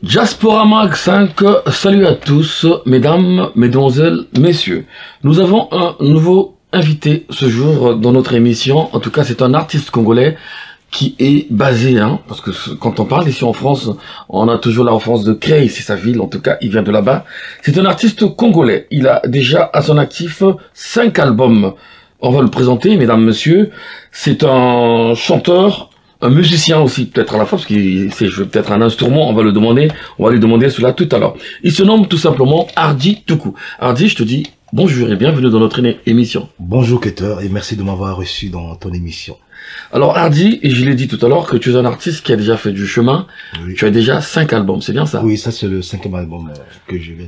Diaspora Mag 5, salut à tous, mesdames, mesdemoiselles, messieurs. Nous avons un nouveau invité ce jour dans notre émission. En tout cas, c'est un artiste congolais qui est basé, parce que quand on parle ici en France, on a toujours la référence de Creil, c'est sa ville, en tout cas, il vient de là-bas. C'est un artiste congolais. Il a déjà à son actif 5 albums. On va le présenter, mesdames, messieurs. C'est un chanteur, un musicien aussi, peut-être à la fois, parce qu'il sait jouer peut-être un instrument, on va lui demander cela tout à l'heure. Il se nomme tout simplement Hardy Toukou. Hardy, je te dis bonjour et bienvenue dans notre émission. Bonjour Keter, et merci de m'avoir reçu dans ton émission. Alors Hardy, et je l'ai dit tout à l'heure, que tu es un artiste qui a déjà fait du chemin, oui. Tu as déjà 5 albums, c'est bien ça? Oui, ça c'est le 5e album que je viens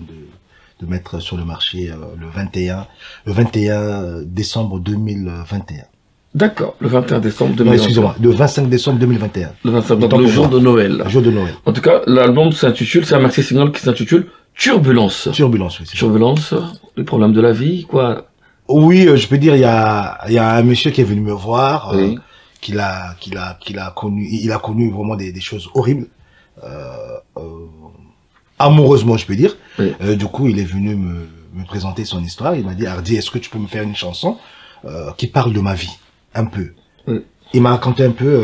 de mettre sur le marché le 21 décembre 2021. D'accord, le 21 décembre 2021. Excusez-moi, le 25 décembre 2021. Le 25 décembre, le jour de Noël. Le jour de Noël. En tout cas, l'album s'intitule, c'est un maxi single qui s'intitule Turbulence. Turbulence, oui. Turbulence, les problèmes de la vie, quoi. Oui, je peux dire, il y a un monsieur qui est venu me voir, oui. Il a connu vraiment des choses horribles, amoureusement, je peux dire. Oui. Du coup, il est venu me présenter son histoire. Il m'a dit, Hardy, est-ce que tu peux me faire une chanson qui parle de ma vie, un peu. Oui. Il m'a raconté un peu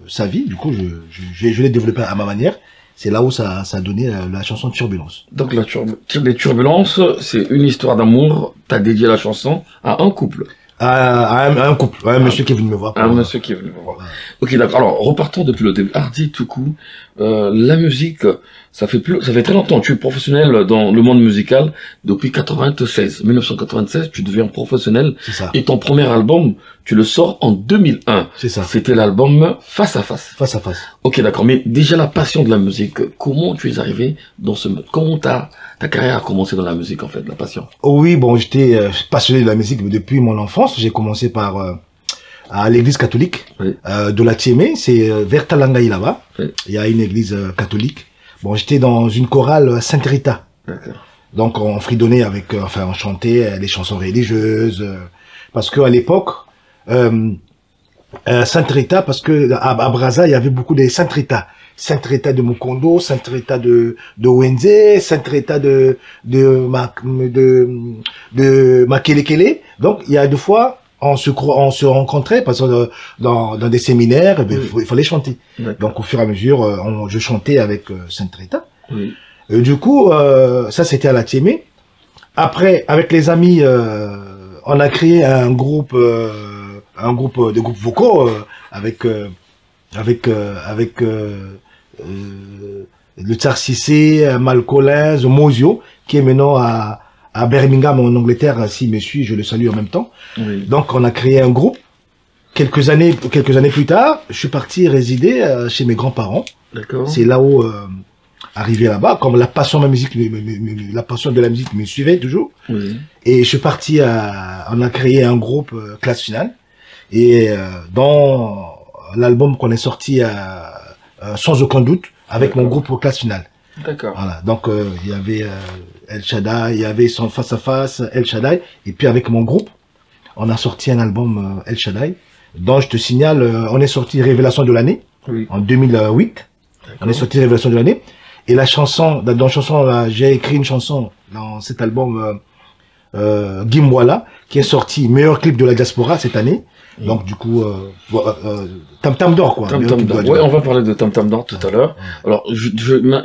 sa vie. Du coup, je l'ai développé à ma manière. C'est là où ça a donné la chanson Turbulence. Donc les Turbulences, c'est une histoire d'amour. T'as dédié la chanson à un couple. À un couple, un monsieur qui est venu me voir. Un monsieur qui est venu me voir. Ok, d'accord. Alors, repartons depuis le début. Hardy Toukou, la musique, ça fait très longtemps. Tu es professionnel dans le monde musical depuis 1996, tu deviens professionnel. C'est ça. Et ton premier album, tu le sors en 2001. C'est ça. C'était l'album Face à Face. Face à Face. Ok, d'accord. Mais déjà, la passion de la musique, comment tu es arrivé dans ce monde? Comment ta carrière a commencé dans la musique, en fait, la passion? Oui, bon, j'étais passionné de la musique depuis mon enfance. J'ai commencé par à l'église catholique, oui. De la Tiémé, c'est vers Talangaï là-bas. Oui. Il y a une église catholique. Bon, j'étais dans une chorale Sainte Rita. Donc on fredonnait avec, on chantait les chansons religieuses, parce que à l'époque, Sainte Rita, parce que à Brazza il y avait beaucoup de Sainte Rita. Sainte Rita de Mukondo, Sainte Rita de Wenze, Sainte Rita de Makelekele. Donc il y a deux fois on se rencontrait parce que dans des séminaires, il fallait chanter. Donc au fur et à mesure, je chantais avec Sainte Rita. Oui. Du coup, ça c'était à la Tiémé. Après, avec les amis, on a créé un groupe de groupes vocaux avec le Tsar Cissé, Malcolin, Mosio, qui est maintenant à Birmingham en Angleterre. S'il me suit, je le salue en même temps. Oui. Donc on a créé un groupe. Quelques années plus tard, je suis parti résider chez mes grands-parents. D'accord. C'est là où arrivé là-bas, comme la passion de la musique, la passion de la musique me suivait toujours. Oui. Et je suis parti on a créé un groupe Classe Finale. Et dans l'album qu'on est sorti sans aucun doute avec mon groupe Classe Finale. D'accord. Voilà. Donc il y avait El Shaddai, il y avait son Face à Face, El Shaddai, et puis avec mon groupe, on a sorti un album El Shaddai, dont je te signale, on est sorti Révélation de l'année, oui. En 2008. On est sorti Révélation de l'année, et la chanson, dans la chanson, j'ai écrit une chanson dans cet album Gimwala, qui est sorti meilleur clip de la diaspora cette année. Donc du coup, Tam Tam d'or quoi. Tam Tam d'or. Ouais, on va parler de Tam Tam d'or tout à l'heure. Alors,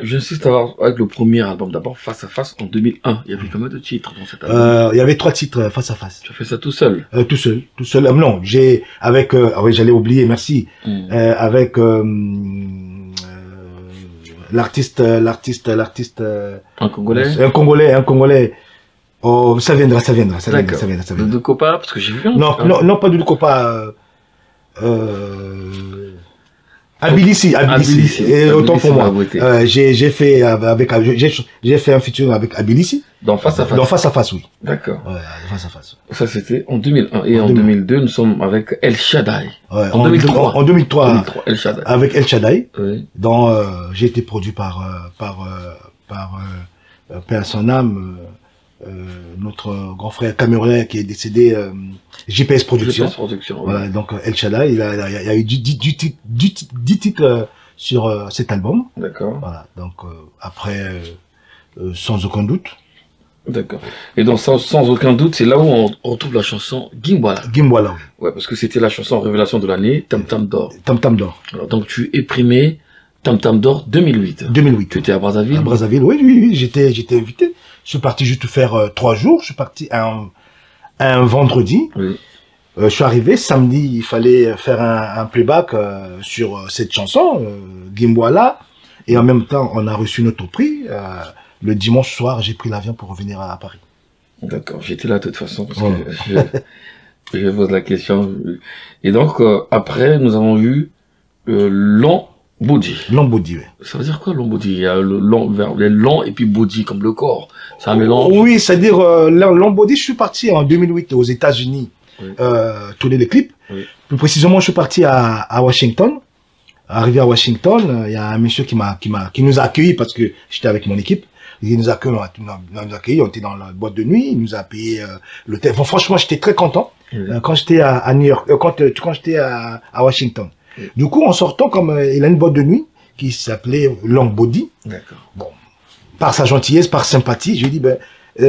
j'insiste avec le premier album d'abord, Face à Face en 2001. Il y avait combien de titres dans cet album? Il y avait 3 titres Face à Face. Tu as fait ça tout seul? Tout seul. Non, j'ai avec oui, j'allais oublier, merci. Avec l'artiste. Un Congolais. Oh, ça viendra. De Copa, parce que j'ai vu un... Non, pas du Copa. Abilissi. Autant pour moi. J'ai fait un featuring avec Abilissi. Dans Face à Face. Dans Face à Face, oui. D'accord. Ouais, Face à Face. Ça c'était en 2001 et en 2002 nous sommes avec El Shaddai. Ouais, en 2003. En 2003. El Shaddai. Avec El Shaddai. Oui. Dont j'ai été produit par paix à son âme. Notre grand frère camerounais qui est décédé, JPS Production. JPS Production. Voilà, donc El Shaddai, il y a eu 10 titres sur cet album. D'accord. Voilà, donc après, sans aucun doute. D'accord. Et donc, sans aucun doute, c'est là où on retrouve la chanson Gimbwala. Gimbwala. Ouais, parce que c'était la chanson révélation de l'année, Tam Tam d'or. Tam Tam d'or. Alors, donc, tu es primé Tam Tam d'or 2008. 2008. Tu étais à Brazzaville? À Brazzaville, oui, j'étais invité. Je suis parti juste faire 3 jours. Je suis parti un vendredi. Oui. Je suis arrivé samedi, il fallait faire un playback sur cette chanson, Gimbwala. Et en même temps, on a reçu notre prix. Le dimanche soir, j'ai pris l'avion pour revenir à Paris. D'accord, j'étais là de toute façon parce que je pose la question. Et donc, après, nous avons eu Long Body. Long Body, oui. Ça veut dire quoi, Long Body? Il y a le long et puis body comme le corps. C'est un mélange. Oui, c'est-à-dire, Long Body, je suis parti en 2008 aux États-Unis oui. Tourner les clips. Oui. Plus précisément, je suis parti à Washington. Arrivé à Washington, il y a un monsieur qui nous a accueillis parce que j'étais avec mon équipe. Il nous a accueillis, on était dans la boîte de nuit, il nous a payé l'hôtel. Bon, franchement, j'étais très content quand j'étais à New York, quand j'étais à Washington. Oui. Du coup, en sortant, comme il a une boîte de nuit qui s'appelait Long Body. D'accord. Bon, par sa gentillesse, par sympathie, je lui ai dit, ben,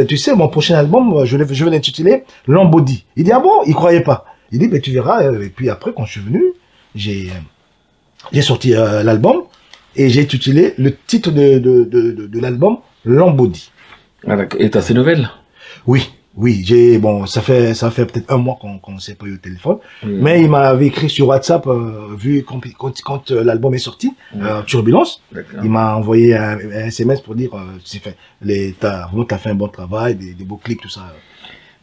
tu sais, mon prochain album, je vais l'intituler Long Body. Il dit, ah bon, il croyait pas. Il dit, ben, tu verras. Et puis après, quand je suis venu, j'ai sorti l'album et j'ai intitulé le titre de l'album Long Body. Ah, d'accord. Et t'as ces nouvelles? Oui. Oui, bon, ça fait peut-être 1 mois qu'on s'est pas eu au téléphone. Mais il m'avait écrit sur WhatsApp, vu quand l'album est sorti, Turbulence. Il m'a envoyé un SMS pour dire, t'as fait un bon travail, des beaux clips, tout ça.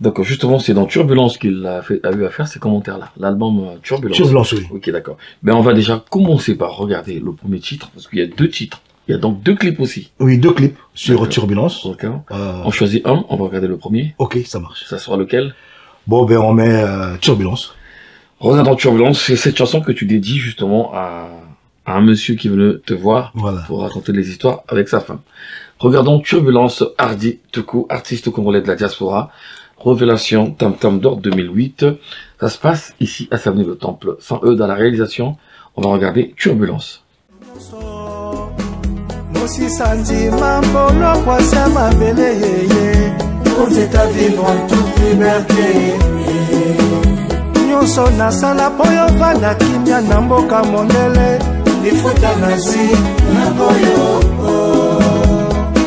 Donc justement, c'est dans Turbulence qu'il a eu à faire ces commentaires-là, l'album Turbulence. Turbulence, oui. Ok, d'accord. Ben on va déjà commencer par regarder le premier titre, parce qu'il y a 2 titres. Il y a donc 2 clips aussi. Oui, 2 clips sur Turbulence. D'accord. On choisit un, on va regarder le premier. Ok, ça marche. Ça sera lequel? Bon, ben on met Turbulence. Regardons Turbulence, c'est cette chanson que tu dédies justement à un monsieur qui venait te voir pour raconter les histoires avec sa femme. Regardons Turbulence, Hardy Tuku, artiste congolais de la diaspora. Révélation Tam Tam d'or 2008. Ça se passe ici à Savenay le Temple. Sans eux dans la réalisation, on va regarder Turbulence.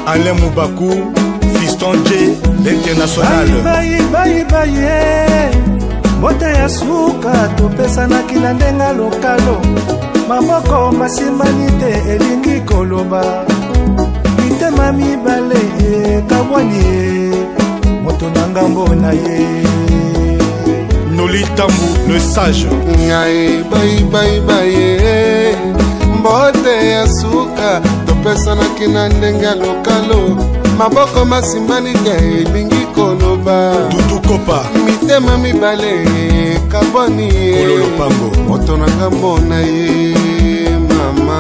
Alain Moubakou, Fiston J, l'international. Bote ya suka topesanaki na ndenga lokalo maboko masimbani te elingi koloba mitema mibale ekabwani moto na ngambo na ye Noli Tambu, le sage. Ngai baye bote ya suka topesanaki na ndenga lokalo maboko masimbani te elingi koloba Dudu Kopa mitema mibale kaboni Kololo Pango moto na ngambo na ye mama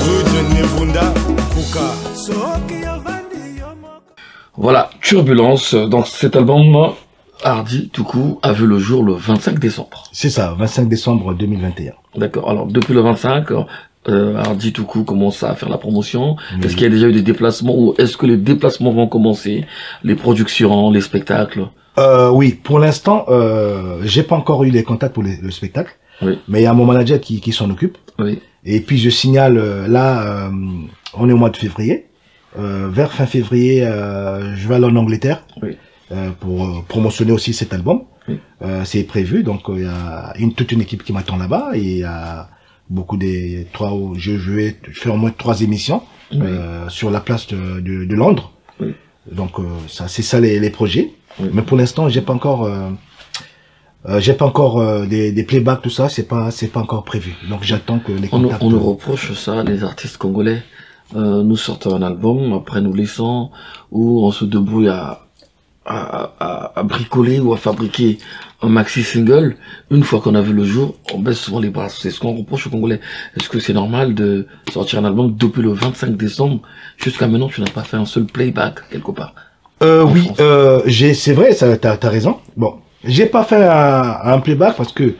Rude Nevunda Kuka. Voilà, Turbulence. Donc cet album, Hardy Tuku, a vu le jour le 25 décembre. C'est ça, 25 décembre 2021. D'accord, alors depuis le 25... Hardy Tuku commence à faire la promotion. Est-ce qu'il y a déjà eu des déplacements ou est-ce que les déplacements vont commencer? Les productions, les spectacles? Oui, pour l'instant, j'ai pas encore eu les contacts pour le spectacle. Oui. Mais il y a mon manager qui s'en occupe. Oui. Et puis je signale, là, on est au mois de février. Vers fin février, je vais aller en Angleterre pour promotionner aussi cet album. Oui. C'est prévu, donc il y a toute une équipe qui m'attend là-bas et il y a beaucoup je vais faire au moins 3 émissions sur la place de Londres. Oui. Donc c'est ça les projets. Oui. Mais pour l'instant, j'ai pas encore des playbacks, tout ça, c'est pas encore prévu. Donc j'attends que les contacts. On nous reproche ça, les artistes congolais. Nous sortons un album, après nous laissons, où on se débrouille à bricoler ou à fabriquer un maxi single. Une fois qu'on a vu le jour, on baisse souvent les bras. C'est ce qu'on reproche aux Congolais. Est-ce que c'est normal de sortir un album depuis le 25 décembre jusqu'à maintenant tu n'as pas fait un seul playback quelque part? Oui, c'est vrai, t'as raison. Bon, j'ai pas fait un playback parce que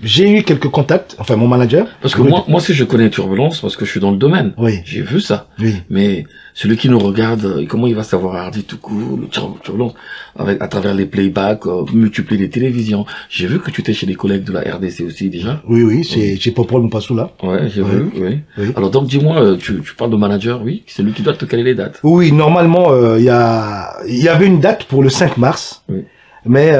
j'ai eu quelques contacts, enfin mon manager. Parce que moi si je connais Turbulence, parce que je suis dans le domaine, Oui. j'ai vu ça. Oui. Mais celui qui nous regarde, comment il va savoir Hardy tout court, le Turbulence, à travers les playbacks, multiplier les télévisions. J'ai vu que tu étais chez des collègues de la RDC aussi déjà. Oui, c'est chez Popol Mompassou là. Ouais, j'ai vu, oui. Oui. Alors donc dis-moi, tu parles de manager, oui, c'est lui qui doit te caler les dates. Oui, normalement, il y avait une date pour le 5 mars. Oui. Mais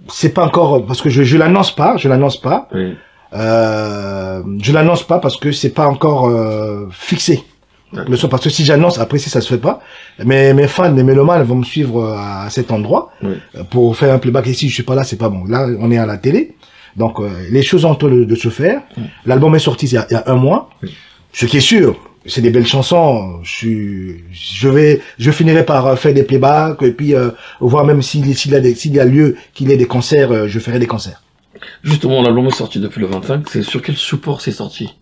c'est pas encore, parce que je l'annonce pas. Oui. Je l'annonce pas parce que c'est pas encore fixé. D'accord. Le soir, parce que si j'annonce, après si ça se fait pas, mais mes fans, les mélomanes vont me suivre à cet endroit Oui. pour faire un playback. Et si je suis pas là, c'est pas bon. Là, on est à la télé, donc les choses ont en train de se faire. L'album est sorti il y a un mois. Oui. Ce qui est sûr, c'est des belles chansons. Je finirai par faire des playbacks et puis voir même s'il y a lieu qu'il y ait des concerts, je ferai des concerts. Justement, l'album est sorti depuis le 25, c'est sur quel support c'est sorti?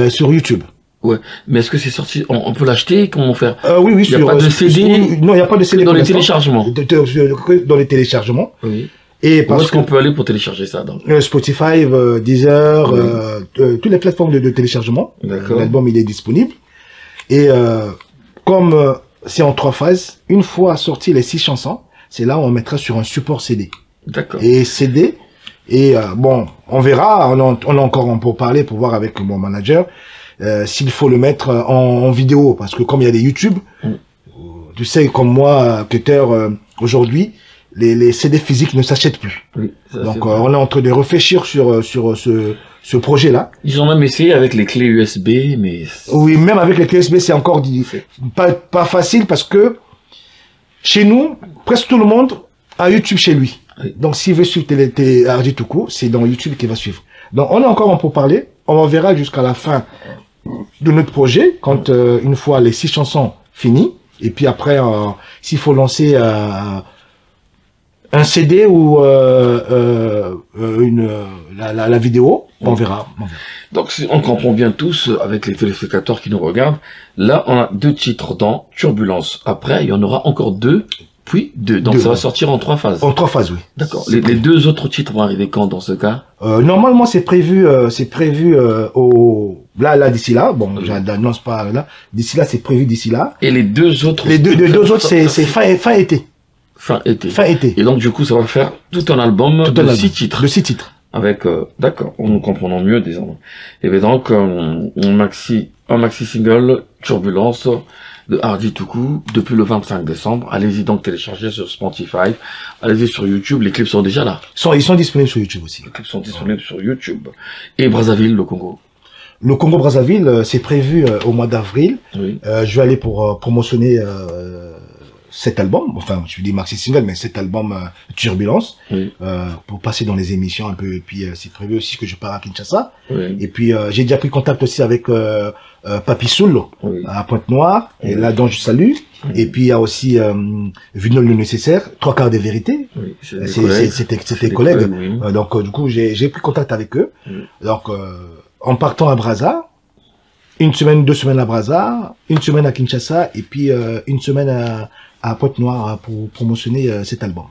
Sur YouTube. Ouais, mais est-ce que c'est sorti, on peut l'acheter, comment faire? Oui, Il y a pas de CD? Non, il n'y a pas de CD Dans pour les l'instant. téléchargements? Dans les téléchargements. Oui. Et Où parce est-ce qu'on peut aller pour télécharger ça, donc? Spotify, Deezer, toutes les plateformes de téléchargement. D'accord. L'album, il est disponible. Et comme c'est en 3 phases, une fois sorti les 6 chansons, c'est là où on mettra sur un support CD. D'accord. Et CD, et bon, on verra, on a encore un peu parlé pour voir avec mon manager s'il faut le mettre en vidéo, parce que comme il y a des YouTube, tu sais, comme moi, Cutter, aujourd'hui, les CD physiques ne s'achètent plus. Oui, ça, Donc c'est vrai. on est en train de réfléchir sur ce projet-là. Ils ont même essayé avec les clés USB, mais... Oui, même avec les clés USB, c'est encore pas facile parce que chez nous, presque tout le monde a YouTube chez lui. Oui. Donc s'il veut suivre Hardy tout court, c'est dans YouTube qu'il va suivre. Donc on est encore en pourparlers. On verra jusqu'à la fin de notre projet, quand une fois les 6 chansons finies, et puis après, s'il faut lancer un CD ou la vidéo, on verra. Donc, si on comprend bien tous, avec les téléspectateurs qui nous regardent, là, on a 2 titres dans Turbulence. Après, il y en aura encore 2, puis 2. Donc, 2, ça va ouais. sortir en 3 phases. En 3 phases, oui. D'accord. Les 2 autres titres vont arriver quand, dans ce cas? Normalement, c'est prévu là, d'ici là. Bon, j'annonce pas là. D'ici là, c'est prévu d'ici là. Et les 2 autres? Les deux autres, c'est fin été. Fin été. Fin été. Et donc, du coup, ça va faire tout un album de 6 titres. De 6 titres. Avec, d'accord, nous comprenons mieux désormais. Et bien donc, un maxi single, Turbulence, de Hardy Toukou, depuis le 25 décembre. Allez-y donc télécharger sur Spotify. Allez-y sur YouTube, les clips sont déjà là. Ils sont disponibles sur YouTube aussi. Les clips sont disponibles sur YouTube. Et Brazzaville, le Congo. Le Congo-Brazzaville, c'est prévu au mois d'avril. Oui. Je vais aller pour promotionner cet album, enfin je dis maxi single, mais cet album Turbulence, Oui. pour passer dans les émissions un peu. Et puis c'est prévu aussi que je pars à Kinshasa. Oui. Et puis j'ai déjà pris contact aussi avec Papi Soul Oui. à Pointe-Noire, et Oui. là dont je salue. Et puis il y a aussi Vinol le nécessaire, 3/4 des vérités. Oui. C'est des collègues. C'était collègues. Oui. Donc du coup j'ai pris contact avec eux. Oui. Donc en partant à Brazza, 1 semaine, 2 semaines à Brazza, 1 semaine à Kinshasa, et puis 1 semaine à Pointe-Noire pour promotionner cet album.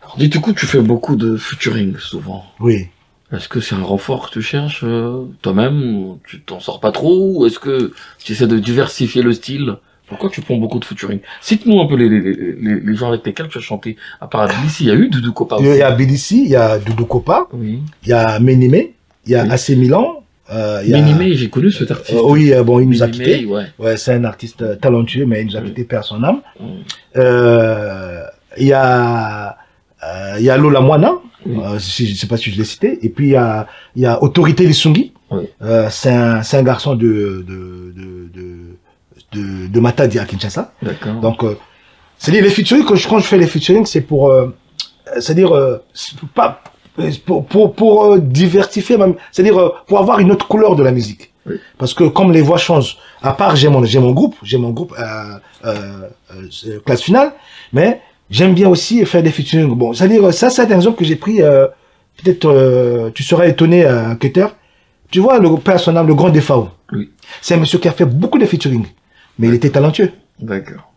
Alors, du coup, tu fais beaucoup de featuring souvent. Oui. Est-ce que c'est un renfort que tu cherches toi-même, ou tu t'en sors pas trop, ou est-ce que tu essaies de diversifier le style? Pourquoi tu prends beaucoup de featuring? Cite-nous un peu les gens avec lesquels tu as chanté. À part d'ici, il y a eu Doudou Kopa aussi. Il y a Bilici, il y a Doudou Kopa, Oui. il y a Ménimé, il y a Oui. AC Milan. Il y a... Ménimé, j'ai connu cet artiste. oui, bon, il nous a Ménimé, quittés. ouais. Ouais, c'est un artiste talentueux, mais il nous a Oui. quittés perd son âme. Mm. Il y a Lola Moana, Oui. je sais pas si je l'ai cité. Et puis il y a Autorité Lissungi. Oui. C'est un garçon de Matadi à Kinshasa. D'accord. Donc c'est-à-dire les featuring, quand je fais les featuring, c'est pour c'est-à-dire pas pour diversifier même, c'est-à-dire pour avoir une autre couleur de la musique. Oui. Parce que comme les voix changent, à part j'ai mon groupe classe finale, mais j'aime bien aussi faire des featuring. Bon, c'est-à-dire ça c'est un exemple que j'ai pris, peut-être tu seras étonné Cutter. Tu vois le personnage, le grand Defao. Oui. C'est un monsieur qui a fait beaucoup de featuring, mais il était talentueux. D'accord.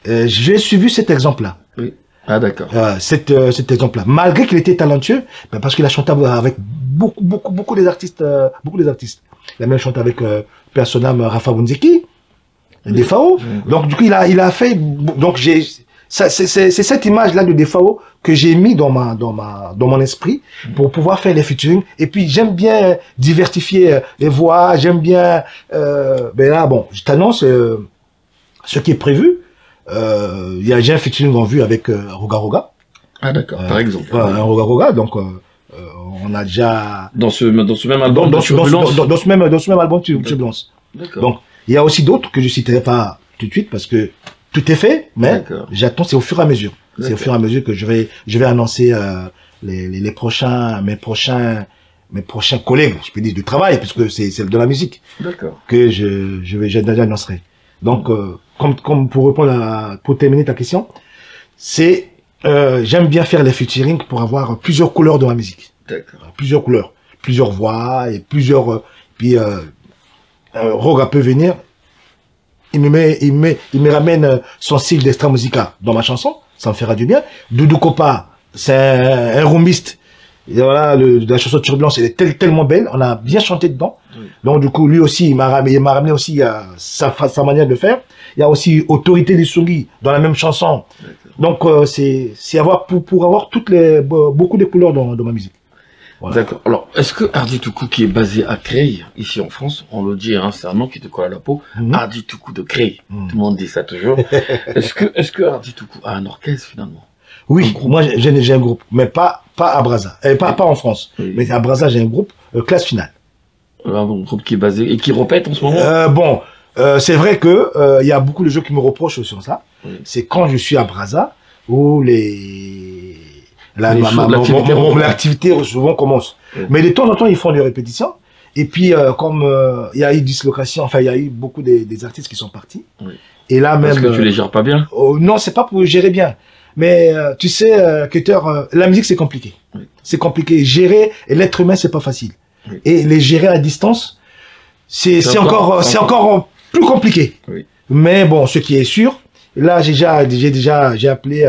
J'ai suivi cet exemple-là. Oui. Ah, d'accord. Cet exemple-là. Malgré qu'il était talentueux, ben parce qu'il a chanté avec beaucoup des artistes, Il a même chanté avec Persona, Rafa Bunzeki, Defao. Donc, du coup, il a fait, donc c'est cette image-là de Defao que j'ai mis dans mon esprit pour pouvoir faire les featuring. Et puis, j'aime bien diversifier les voix, j'aime bien, ben là, bon, je t'annonce, ce qui est prévu. J'ai un featuring en vue avec Roga Roga. Ah, d'accord, par exemple. Un Roga Roga, donc, on a déjà... Dans ce même album, dans ce même album, Turbulence. D'accord. Donc, il y a aussi d'autres que je citerai pas tout de suite parce que tout est fait, mais j'attends, c'est au fur et à mesure. C'est au fur et à mesure que je vais annoncer mes prochains collègues, je peux dire, du travail, puisque c'est de la musique. D'accord. Que j'annoncerai. Donc, comme pour répondre pour terminer ta question, c'est j'aime bien faire les featuring pour avoir plusieurs couleurs dans la musique. D'accord. Plusieurs couleurs, plusieurs voix et plusieurs. Puis Roga peut venir, il me ramène son style d'extra musica dans ma chanson, ça me fera du bien. Doudou Kopa, c'est un rumbiste. Et voilà, la chanson Turbulence, elle est tellement belle, on a bien chanté dedans. Oui. Donc du coup, lui aussi, il m'a ramené aussi sa manière de faire. Il y a aussi Autorité des Souris dans la même chanson. Donc c'est pour avoir beaucoup de couleurs dans ma musique. Voilà. D'accord. Alors, est-ce que Hardy Toukou, qui est basé à Creil, ici en France, on le dit, hein, c'est un nom qui te colle à la peau, Hardy Toukou de Creil, tout le monde dit ça toujours. Est-ce que Hardy Toukou a un orchestre finalement? Oui, moi j'ai un groupe, mais pas à Brazza, pas en France, mais à Brazza j'ai un groupe, Classe Finale. Un groupe qui est basé et qui répète en ce moment. C'est vrai que il y a beaucoup de gens qui me reprochent sur ça. Oui. C'est quand je suis à Brazza où l'activité souvent commence. Oui. Mais de temps en temps, ils font des répétitions. Et puis, comme il y a eu dislocation, enfin, il y a eu beaucoup des artistes qui sont partis. Oui. Et là même. Parce que tu les gères pas bien? Non, c'est pas pour gérer bien. Mais tu sais, Cutter, la musique c'est compliqué. Oui. C'est compliqué. Gérer l'être humain, c'est pas facile. Oui. Et les gérer à distance, c'est encore plus compliqué. Oui. Mais bon, ce qui est sûr, là j'ai appelé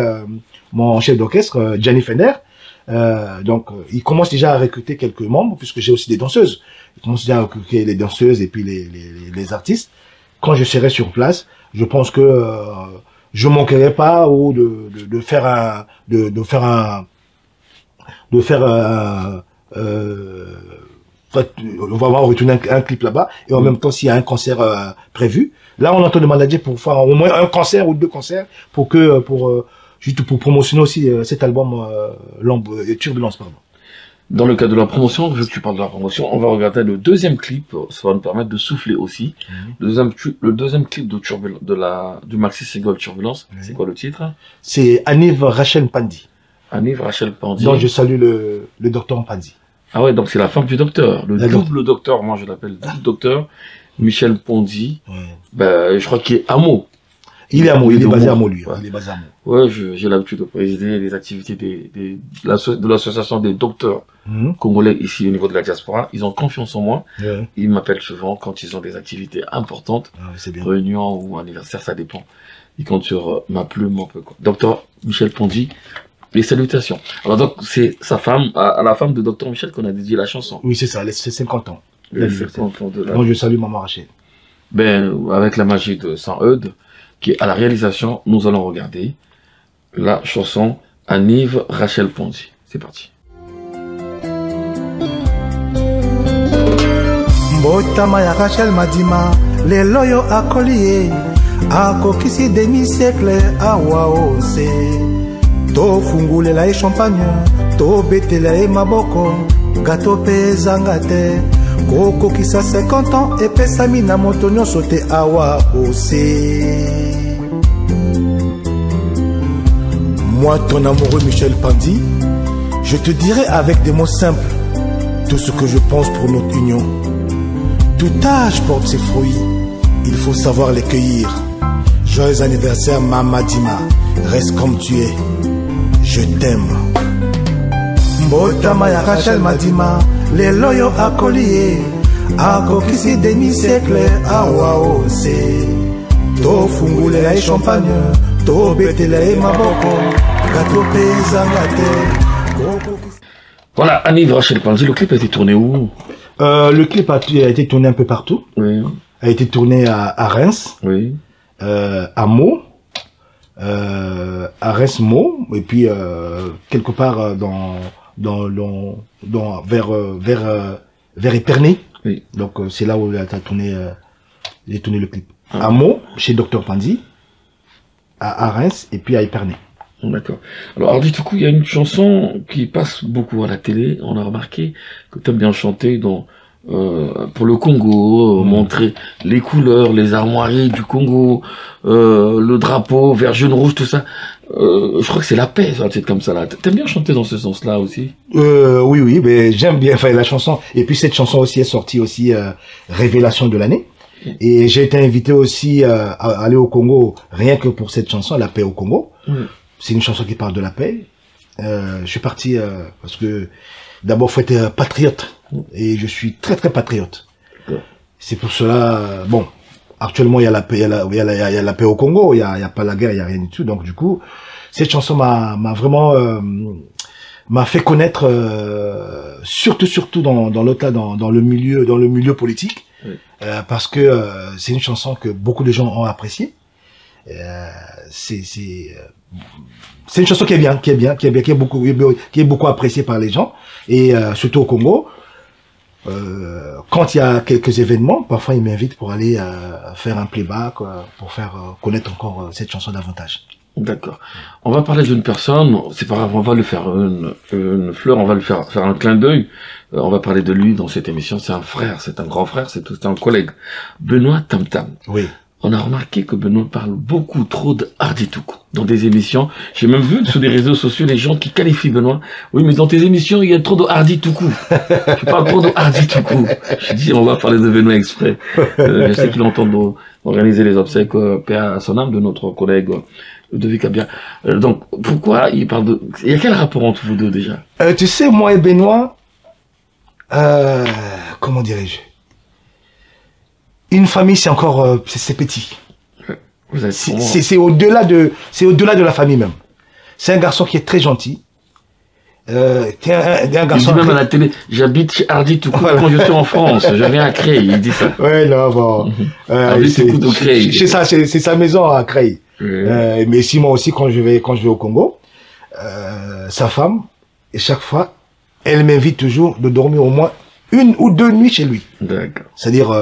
mon chef d'orchestre, Gianni Fender. Donc, il commence déjà à recruter quelques membres, puisque j'ai aussi des danseuses. Il commence déjà à recruter les danseuses et puis les artistes. Quand je serai sur place, je pense que je manquerai pas ou de faire on va avoir retourner un clip là-bas et en même temps s'il y a un concert prévu, là on entend demander pour faire au moins un concert ou deux concerts juste pour promotionner aussi cet album Turbulence, pardon. Dans le cadre de la promotion, vu que tu parles de la promotion, on va regarder le deuxième clip, ça va nous permettre de souffler aussi. Le deuxième clip du maxi single Turbulence, c'est quoi le titre? C'est Aniv Rachel Pandi. Aniv Rachel Pandi. Donc je salue le docteur Pandi. Ah ouais, donc c'est la femme du docteur, le double docteur, moi je l'appelle double docteur, Michel Pandi. Ouais. Ben, je crois qu'il est à Meaux. Il est à Meaux, il est basé à Meaux, lui. Ouais. Il est basé à Meaux. Ouais, j'ai l'habitude de présider les activités de l'association des docteurs congolais ici au niveau de la diaspora. Ils ont confiance en moi. Ouais. Ils m'appellent souvent quand ils ont des activités importantes, réunions ou anniversaires, ça dépend. Ils comptent sur ma plume un peu, quoi. Docteur Michel Pandi. Les salutations. Alors donc, c'est sa femme, à la femme de Dr Michel qu'on a dédié la chanson. Oui, c'est ça, c'est 50 ans. Les 50 ans de la... Moi, je salue Maman Rachel. Ben, avec la magie de Saint-Eudes, qui est à la réalisation, nous allons regarder la chanson Aniv Rachel Pandi. C'est parti. Mbotama ya Rachel Madima, les loyo akolié, akokisi demi-siècle awaose. To fungulela champagne, to betela maboko, gato pezanga te, koko kisa 50 ans et pesami na moto nyonso te awa ose. Moi ton amoureux Michel Pandi, je te dirai avec des mots simples tout ce que je pense pour notre union. Tout âge porte ses fruits, il faut savoir les cueillir. Joyeux anniversaire Mama Dima, reste comme tu es. Je t'aime. Mbotama ya Rachel Madima, les loyo akolié, akokisi demi-siècle awaose. To fungulela champagne, to betela maboko, gato pezanga te. Voilà, Anniv Rachel Panzi, le clip a été tourné où? Le clip a été tourné un peu partout. Oui. A été tourné à Reims, Oui. à Meaux, à Reims Meaux, et puis quelque part vers Épernay. Oui. Donc c'est là où j'ai tourné le clip. À Meaux, chez Dr Panzi, à Reims, et puis à Épernay. D'accord. Alors, Hardy Toukou, il y a une chanson qui passe beaucoup à la télé. On a remarqué que tu aimes bien chanter pour le Congo, montrer les couleurs, les armoiries du Congo, le drapeau vert, jaune, rouge, tout ça. Je crois que c'est la paix, ça, c'est comme ça là. T'aimes bien chanter dans ce sens-là aussi? Oui, mais j'aime bien faire la chanson. Et puis cette chanson aussi est sortie aussi révélation de l'année. Et j'ai été invité aussi à aller au Congo rien que pour cette chanson, La paix au Congo. C'est une chanson qui parle de la paix. Je suis parti parce que d'abord faut être patriote et je suis très très patriote. C'est pour cela, bon, actuellement il y a la paix, il y a la paix au Congo, il y a pas la guerre, il y a rien du tout. Donc du coup, cette chanson m'a vraiment m'a fait connaître surtout dans le milieu politique, parce que c'est une chanson que beaucoup de gens ont appréciée. C'est une chanson qui est beaucoup appréciée par les gens, et surtout au Congo. Quand il y a quelques événements, parfois ils m'invitent pour aller faire un playback, pour faire connaître encore cette chanson davantage. D'accord. On va parler d'une personne, c'est pas grave, on va lui faire une fleur, on va lui faire un clin d'œil. On va parler de lui dans cette émission. C'est un frère, c'est un grand frère, c'est un collègue. Benoît Tam Tam. Oui. On a remarqué que Benoît parle beaucoup trop de Hardy Toukou dans des émissions. J'ai même vu sur les réseaux sociaux les gens qui qualifient Benoît. Oui, mais dans tes émissions, il y a trop de Hardy Toukou. Tu parles trop de Hardy Toukou. Je dis, on va parler de Benoît exprès. Je sais qu'il entend organiser les obsèques, paix à son âme, de notre collègue Ludovic Kabia. Donc, pourquoi il parle de... Il y a quel rapport entre vous deux déjà? Tu sais, moi et Benoît, comment dirais-je? Une famille, c'est encore, c'est petit. C'est au-delà de la famille même. C'est un garçon qui est très gentil. T'es un garçon. Il dit même à la télé, j'habite chez Hardy Toukou quand je suis en France. Je viens à Creil, il dit ça. Ouais, non, bon. C'est ça, c'est sa maison à Creil. Mais si moi aussi, quand je vais au Congo, sa femme, et chaque fois, elle m'invite toujours de dormir au moins 1 ou 2 nuits chez lui. D'accord. C'est-à-dire,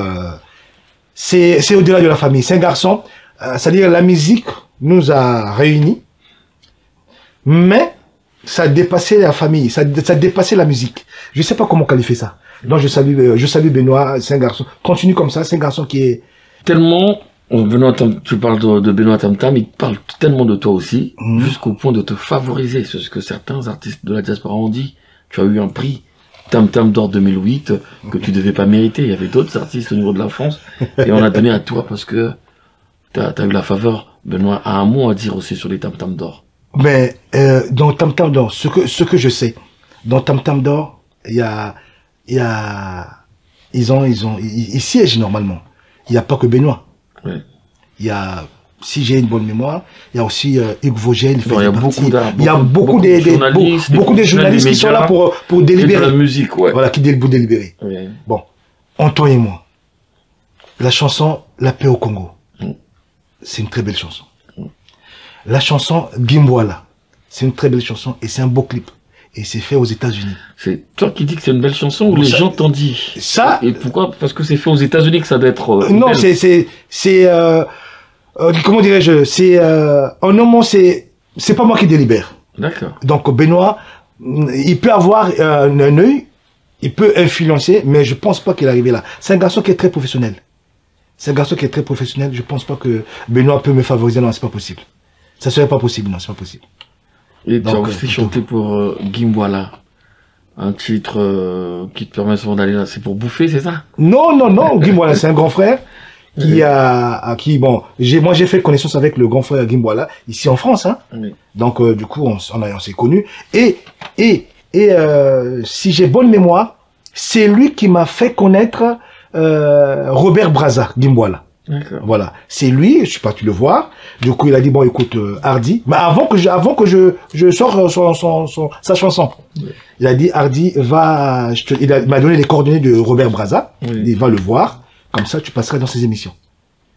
c'est au-delà de la famille. C'est un garçon, c'est-à-dire la musique nous a réunis, mais ça dépassait la famille, ça dépassait la musique. Je sais pas comment qualifier ça. Donc je salue Benoît, c'est un garçon, continue comme ça, c'est un garçon qui est... Tellement, Benoît, tu parles de Benoît Tam Tam, il parle tellement de toi aussi, jusqu'au point de te favoriser. C'est ce que certains artistes de la diaspora ont dit. Tu as eu un prix Tam Tam d'or 2008 que tu devais pas mériter. Il y avait d'autres artistes au niveau de la France et on a donné à toi parce que t'as eu la faveur. Benoît a un mot à dire aussi sur les Tam Tam d'or. Mais dans Tam Tam d'or, ce que je sais, dans Tam Tam d'or, ils siègent normalement. Il n'y a pas que Benoît. Oui. Il y a, si j'ai une bonne mémoire, il y a aussi Hugues Vogel. Il y a beaucoup de journalistes qui sont là pour délibérer. Et de la musique, ouais. Voilà, pour délibérer. Oui. Bon, Antoine et moi, la chanson La paix au Congo, c'est une très belle chanson. La chanson Gimbwala, c'est une très belle chanson et c'est un beau clip. Et c'est fait aux États-Unis. C'est toi qui dis que c'est une belle chanson ou les gens t'ont dit? Ça. Et pourquoi? Parce que c'est fait aux États-Unis que ça doit être. Non, comment dirais-je? C'est pas moi qui délibère. D'accord. Donc Benoît, il peut avoir un œil, il peut influencer, mais je pense pas qu'il est arrivé là. C'est un garçon qui est très professionnel. C'est un garçon qui est très professionnel. Je pense pas que Benoît peut me favoriser. Non, c'est pas possible. Ça serait pas possible. Non, c'est pas possible. Et tu as aussi chanté pour Gimbwala, un titre qui te permet souvent d'aller là. C'est pour bouffer, c'est ça? Non, Gimbwala, c'est un grand frère bon, moi j'ai fait connaissance avec le grand frère Gimbwala ici en France, hein. Oui. Donc du coup on s'est connus et si j'ai bonne mémoire, c'est lui qui m'a fait connaître Robert Braza Gimbwala. D'accord. Voilà, c'est lui, je suis parti le voir. Du coup, il a dit bon, écoute, Hardy, mais avant que je sors sa chanson, il a dit Hardy, va, il m'a donné les coordonnées de Robert Braza. Oui. Il va le voir, comme ça, tu passeras dans ses émissions.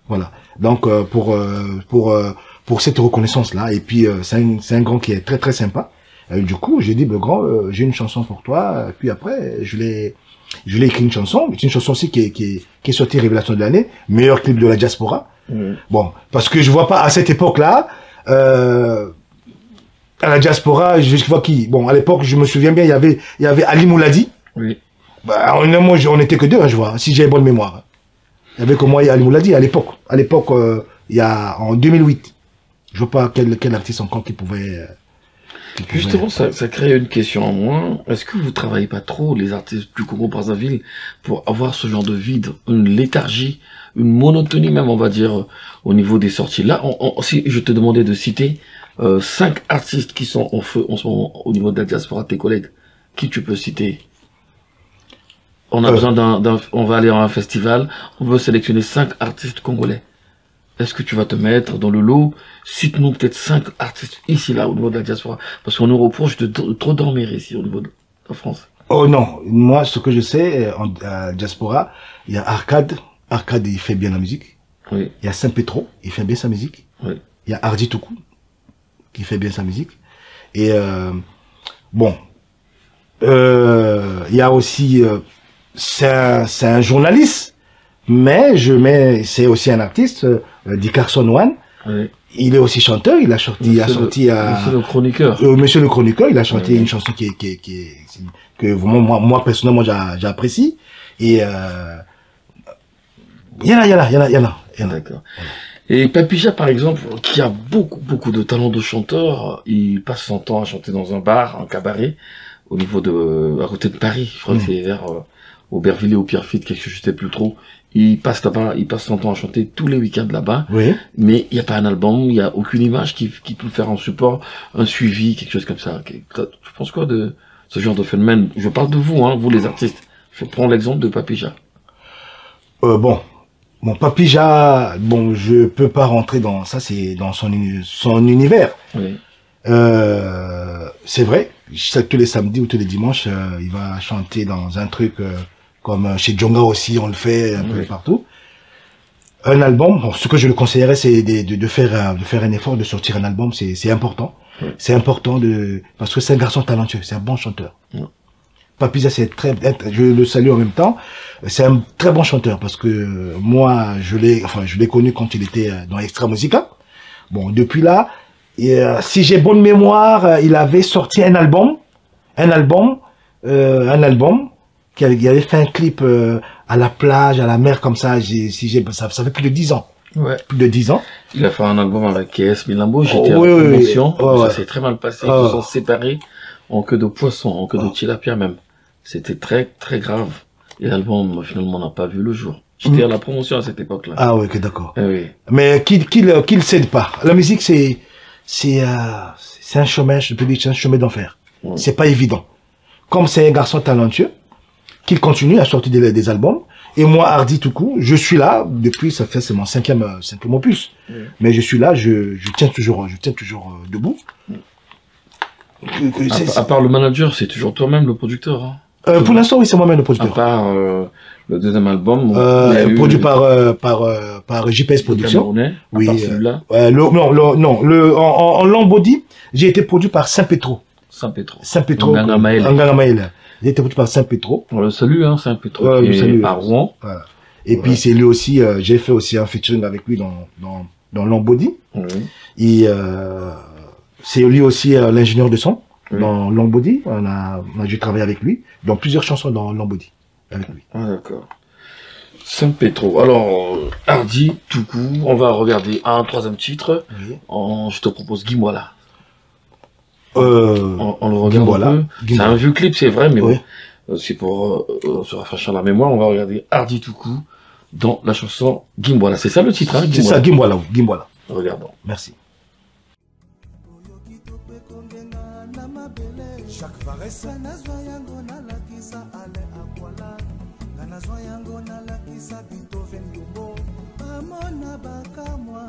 Voilà. Donc pour cette reconnaissance là, et puis c'est un grand qui est très très sympa. Du coup, j'ai dit, grand, j'ai une chanson pour toi. Puis après, je l'ai écrit une chanson. C'est une chanson aussi qui est sortie Révélation de l'année, meilleur clip de la diaspora. Bon, parce que je vois pas à cette époque-là, à la diaspora, je vois qui. Bon, à l'époque, je me souviens bien, il y avait Ali Mouladi. Oui. Bah, on était que deux, hein, je vois, si j'ai bonne mémoire. Il y avait que moi et Ali Mouladi à l'époque. À l'époque, il y a en 2008. Je vois pas quel artiste encore qui pouvait. Justement, ça crée une question en moi. Est-ce que vous travaillez pas trop, les artistes du Congo-Brazzaville, pour avoir ce genre de vide, une léthargie, une monotonie même, on va dire, au niveau des sorties? Là, si je te demandais de citer 5 artistes qui sont en feu en ce moment au niveau de la diaspora, tes collègues, qui tu peux citer? On a besoin on va aller à un festival, on veut sélectionner 5 artistes congolais. Est-ce que tu vas te mettre dans le lot? Cite-nous peut-être 5 artistes ici, là, au niveau de la diaspora. Parce qu'on nous reproche de trop dormir ici, au niveau de la France. Oh non, moi, ce que je sais, en diaspora, il y a Arcade. Arcade, il fait bien la musique. Oui. Il y a Saint-Pétro, il fait bien sa musique. Oui. Il y a Hardy Toukou, qui fait bien sa musique. Et bon, il y a aussi, c'est un journaliste, mais c'est aussi un artiste, Dick Carson One. Oui. Il est aussi chanteur, il a sorti, Monsieur le chroniqueur. Monsieur le chroniqueur, il a chanté une chanson que vraiment, moi personnellement, j'apprécie. Et il y en a. D'accord. Et Papija, par exemple, qui a beaucoup de talent de chanteur, il passe son temps à chanter dans un bar, un cabaret, au niveau à côté de Paris. Je crois que c'est vers Aubervilliers ou Pierrefitte, quelque chose, je sais plus trop. Il passe là-bas, il passe son temps à chanter tous les week-ends là-bas. Oui. Mais il n'y a pas un album, il n'y a aucune image qui peut faire un support, un suivi, quelque chose comme ça. Tu penses quoi de ce genre de phénomène? Je parle de vous, hein, vous les artistes. Je prends l'exemple de Papija. Bon, Papija, bon, je peux pas rentrer dans ça, c'est dans son univers. Oui. C'est vrai, tous les samedis ou tous les dimanches, il va chanter dans un truc comme chez Djonga aussi, on le fait un peu partout. Un album, bon, ce que je le conseillerais, c'est de faire un effort, de sortir un album, c'est important. Oui. C'est important parce que c'est un garçon talentueux, c'est un bon chanteur. Oui. Papija, je le salue en même temps. C'est un très bon chanteur parce que moi, je l'ai connu quand il était dans Extra Musica. Bon, depuis là, si j'ai bonne mémoire, il avait sorti un album qui avait fait un clip à la plage, à la mer comme ça. Ça fait plus de 10 ans. Ouais. Plus de 10 ans. Il a fait un album avec KS Milambo, j'étais oui, en oui, mention, ouais. ça s'est très mal passé, ils se sont séparés en queue de poisson, en queue de tilapia même. C'était très très grave. Et l'album finalement n'a pas vu le jour. J'étais à la promotion à cette époque-là. Ah oui, d'accord. Oui. Mais qu'il cède pas. La musique c'est un chemin, je peux dire, c'est un chemin d'enfer. Ouais. C'est pas évident. Comme c'est un garçon talentueux, qu'il continue à sortir des albums. Et moi, Hardy Toukou, je suis là depuis, c'est mon cinquième opus. Mais je suis là, je tiens toujours debout. À part le manager, c'est toujours toi-même le producteur. Hein. Pour l'instant, oui, c'est moi-même le producteur. À part le deuxième album, produit par JPS Production. Oui. Celui-là. En Lambodi, j'ai été produit par Saint-Pétro. Saint-Pétro. Ngangamaël. J'ai été produit par Saint-Pétro. On le salue, hein, Saint-Pétro. Qui est à Rouen. Voilà. Et puis c'est lui aussi, j'ai fait aussi un featuring avec lui dans Lambodi. Et c'est lui aussi l'ingénieur de son. Dans Lambodi, j'ai travaillé avec lui, dans plusieurs chansons dans Lambodi, avec lui. Ah d'accord. Saint-Pétro. Alors, Hardy Toukou, on va regarder un troisième titre. Oui. Je te propose Guimwala. On le regarde un peu. C'est un vieux clip, c'est vrai, mais oui. Bon, c'est pour se rafraîchir la mémoire. On va regarder Hardy Toukou dans la chanson Guimwala. C'est ça le titre, hein? C'est ça, Guimwala. Regardons. Merci. Jacques Varese nazwa yango nalakisa ale akwala nga nazwa yango nalakisa Beethoven Lumbo mona bakamwa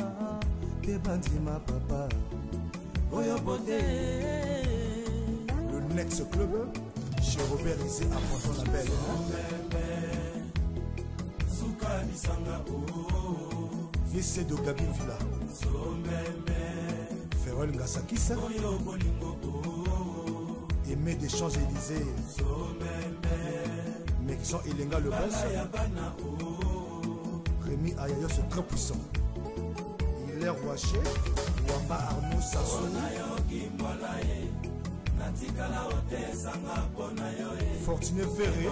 te bandima papa oyo bote. Le Next Club, chez Robert Rizé à Ponton la Belle. Fils de Gabi Villa. Ferrol Ngasakisa. Aimé des Champs-Élysées. Mexon Elenga le boss. Rémi Ayayo c'est très puissant. Il est Roaché. Wamba Arnaud Sassou. Fortuné Ferré.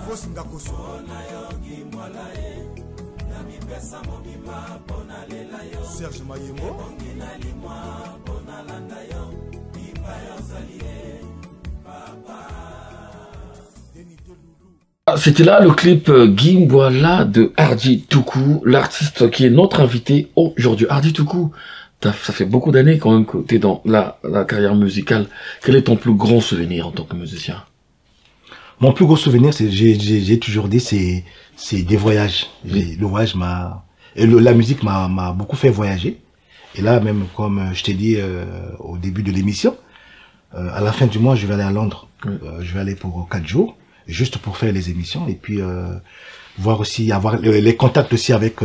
Fos Ngakoso. Serge Mayengo. C'était là le clip Gimboala de Hardy Toukou, l'artiste qui est notre invité aujourd'hui. Hardy Toukou, ça fait beaucoup d'années quand même que tu es dans la carrière musicale. Quel est ton plus grand souvenir en tant que musicien? Mon plus gros souvenir, c'est j'ai toujours dit, c'est des voyages. Le voyage la musique m'a beaucoup fait voyager. Et là, même comme je t'ai dit au début de l'émission, à la fin du mois, je vais aller à Londres. Je vais aller pour 4 jours, juste pour faire les émissions et puis voir aussi, avoir les contacts aussi avec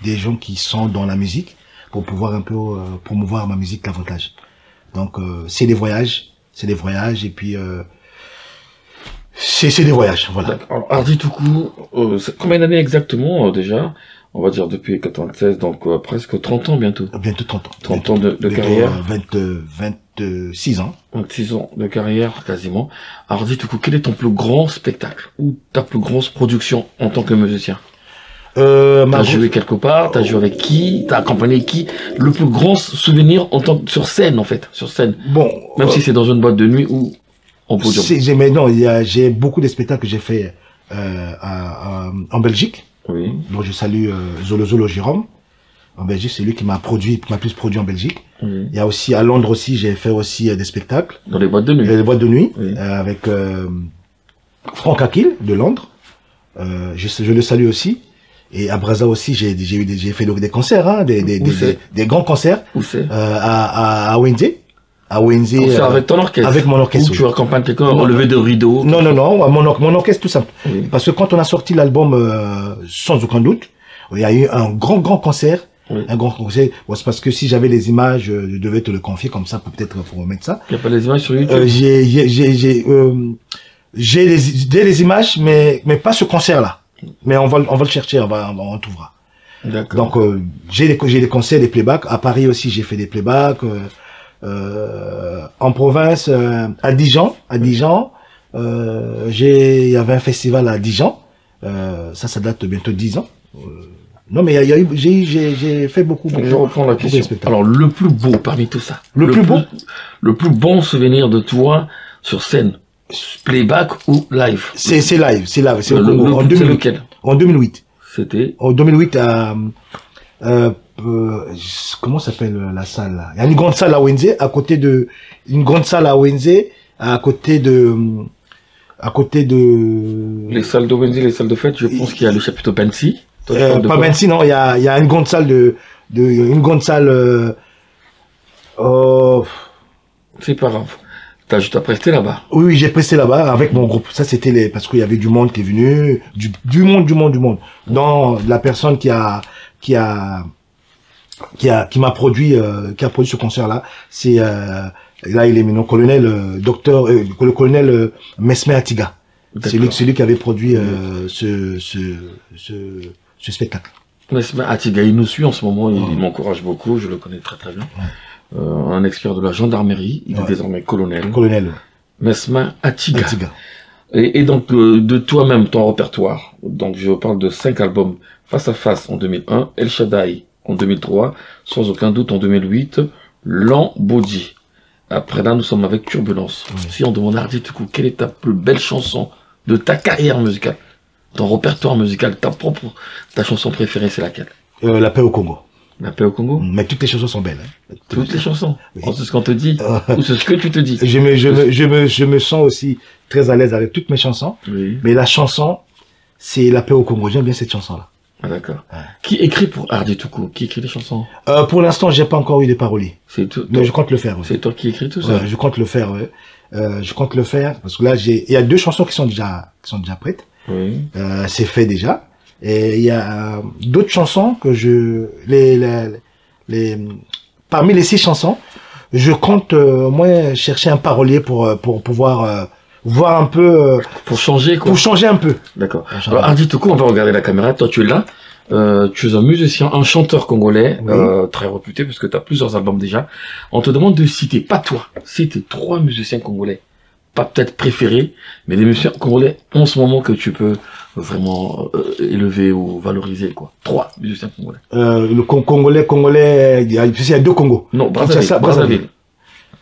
des gens qui sont dans la musique pour pouvoir un peu promouvoir ma musique davantage. Donc c'est des voyages et puis c'est des voyages, voilà. Alors, Hardy Toukou, combien d'années exactement déjà? On va dire depuis 96, donc presque 30 ans bientôt. Bientôt 30 ans. 30 ans de carrière. 26 ans. 26 ans de carrière quasiment. Hardy Toukou, quel est ton plus grand spectacle ou ta plus grosse production en tant que musicien? T'as joué quelque part, t'as joué avec qui, t'as accompagné qui? Le plus grand souvenir en tant que sur scène en fait, sur scène. Bon, même si c'est dans une boîte de nuit ou en podium. Mais non, j'ai beaucoup de spectacles que j'ai fait en Belgique. Oui. Donc je salue Zolo Jérôme. En Belgique, c'est lui qui m'a plus produit en Belgique. Oui. Il y a aussi à Londres aussi, j'ai fait aussi des spectacles. Dans les boîtes de nuit. Les boîtes de nuit, oui. Avec Franck Akil de Londres. Je le salue aussi. Et à Brazza aussi, j'ai fait des concerts, hein, des grands concerts. Où c'est? À ONZ. À ONZ. Avec ton orchestre. Avec mon orchestre. Ou tu accompagnes quelqu'un au lever de rideau. Non, mon orchestre tout simple. Oui. Parce que quand on a sorti l'album, sans aucun doute, il y a eu un grand concert. Oui. Un grand concert. Bon, c'est parce que si j'avais les images, je devais te le confier comme ça, peut-être pour mettre ça. Il n'y a pas les images sur YouTube? J'ai les images, mais pas ce concert-là. Mais on va le chercher, on trouvera. D'accord. Donc j'ai des concerts, des playbacks. À Paris aussi, j'ai fait des playbacks. En province, à Dijon, il y avait un festival à Dijon. Ça date bientôt 10 ans. Non, mais j'ai fait beaucoup. Je reprends la question. Alors, le plus beau parmi tout ça. Le plus bon souvenir de toi sur scène. Playback ou live? C'est live, c'est live. C'est lequel? En 2008. C'était? En 2008 comment s'appelle la salle là? Il y a une grande salle à ONZ, à côté de les salles d'ONZ, les salles de fête, je pense qu'il y a le chapiteau Banksy. Pas Banksy, non, il y a une grande salle une grande salle c'est pas grave. T'as juste à prester là-bas? Oui, j'ai presté là-bas avec mon groupe. Ça, c'était parce qu'il y avait du monde qui est venu, du monde. Dans la personne qui m'a produit, qui a produit ce concert-là, c'est, là, il est maintenant colonel, le colonel Mesme Atiga. C'est lui qui avait produit, ce spectacle. Mesme Atiga, il nous suit en ce moment, il m'encourage beaucoup, je le connais très bien. Ouais. Un expert de la gendarmerie, il est désormais colonel. Mesme Atiga. Et donc, de toi-même, ton répertoire. Donc, je parle de 5 albums. Face à Face en 2001, El Shaddai en 2003, Sans aucun doute en 2008, Lambodi. Après là, nous sommes avec Turbulence. Oui. Si on demande à Hardy Toukou, quelle est ta plus belle chanson de ta carrière musicale? Ton répertoire musical, ta chanson préférée, c'est laquelle? La paix au Congo. La paix au Congo? Mais toutes les chansons sont belles. Hein. Toutes les chansons. Oui. C'est ce qu'on te dit ou c'est ce que tu te dis? Je me sens aussi très à l'aise avec toutes mes chansons. Oui. Mais la chanson, c'est La paix au Congo. J'aime bien cette chanson-là. Ah, d'accord. Ouais. Qui écrit pour Hardy Toukou? Qui écrit les chansons? Pour l'instant, j'ai pas encore eu de paroliers. C'est tout. Mais je compte le faire. Oui. C'est toi qui écris tout ça? Ouais, je compte le faire. Ouais. Je compte le faire parce que là, il y a 2 chansons qui sont déjà prêtes. Oui. C'est fait déjà. Et il y a d'autres chansons que parmi les 6 chansons, je compte moi chercher un parolier pour pouvoir voir un peu Pour changer quoi. pour changer un peu. D'accord. Alors Hardy Toukou, on va regarder la caméra. Toi tu es là. Tu es un musicien, un chanteur congolais, Oui. très réputé parce que tu as plusieurs albums déjà. On te demande de citer, pas toi, citer 3 musiciens congolais, pas peut-être préférés, mais des musiciens congolais en ce moment que tu peux vraiment élever ou valoriser quoi. 3 musiciens congolais. Le Congolais, il y a 2 Congos. Non, Brazzaville. Brazzaville.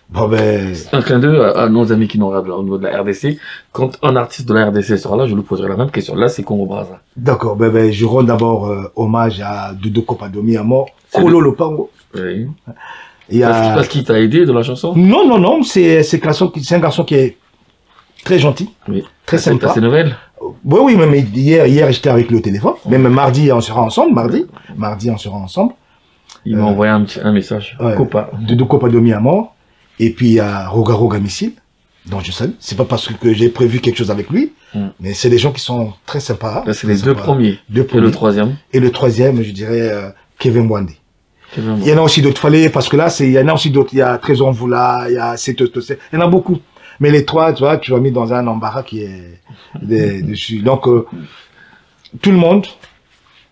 Bon ben, Un clin d'œil à nos amis qui nous regardent au niveau de la RDC. Quand un artiste de la RDC sera là, je lui poserai la même question. Là, c'est Congo Brazza. d'accord. Ben, je rends d'abord hommage à Doudou Kopadomi à mort. Kolo Lopango. Oui. Il y a... Parce qu'il t'a aidé dans la chanson? Non, c'est un garçon qui est très gentil, Oui. très sympa. C'est nouvelle? Oui, même hier j'étais avec lui au téléphone. Même mardi, on sera ensemble, mardi, on sera ensemble. Il m'a envoyé un message. Ouais. Copa. Doudou Kopadomi à mort. Et puis, il y a Roga Roga Missile, dont je salue. C'est pas parce que j'ai prévu quelque chose avec lui, mais c'est des gens qui sont très sympas. Là, c'est les 2 premiers. Deux Et premiers. le 3e? Et le 3e, je dirais, Kevin Mwande. Kevin Il y en a aussi d'autres, parce que là, il y en a aussi d'autres. Il y a Trésor Mvula, il y a il y en a beaucoup. Mais les 3, tu vois, tu vas mis dans un embarras qui est dessus. Donc, tout le monde,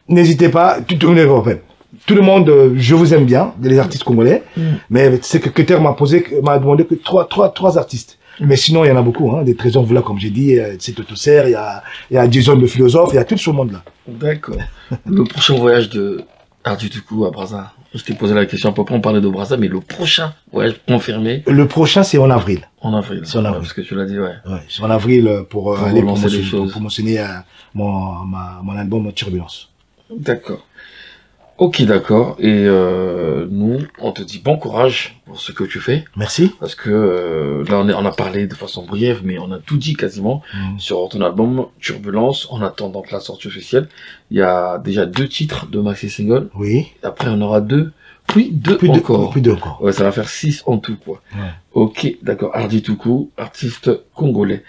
n'hésitez pas, tout le monde, je vous aime bien, les artistes congolais, mais c'est que Keter m'a demandé que trois artistes. Mais sinon, il y en a beaucoup, hein, des Trésors Mvula, comme j'ai dit, c'est Totoser, il y a Jason le philosophe, il y a tout ce monde-là. D'accord. Le prochain voyage de Hardy Toukou à Brazza. Je t'ai posé la question à peu près, on parlait de Brazza, mais le prochain voyage confirmé? Le prochain, c'est en avril. En avril. C'est en avril. Ouais, parce que tu l'as dit, ouais. Ouais, c'est en avril pour aller relancer les choses. pour promotionner mon album Turbulence. D'accord. Ok, d'accord. Et nous, on te dit bon courage pour ce que tu fais. Merci. Parce que là, on a parlé de façon brève, mais on a tout dit quasiment sur ton album Turbulence. En attendant la sortie officielle, il y a déjà 2 titres de maxi single. Oui. Après, on aura 2, puis 2 encore. Puis 2 encore. Ouais, ça va faire 6 en tout, quoi. Ouais. Ok, d'accord. Hardy Toukou, artiste congolais.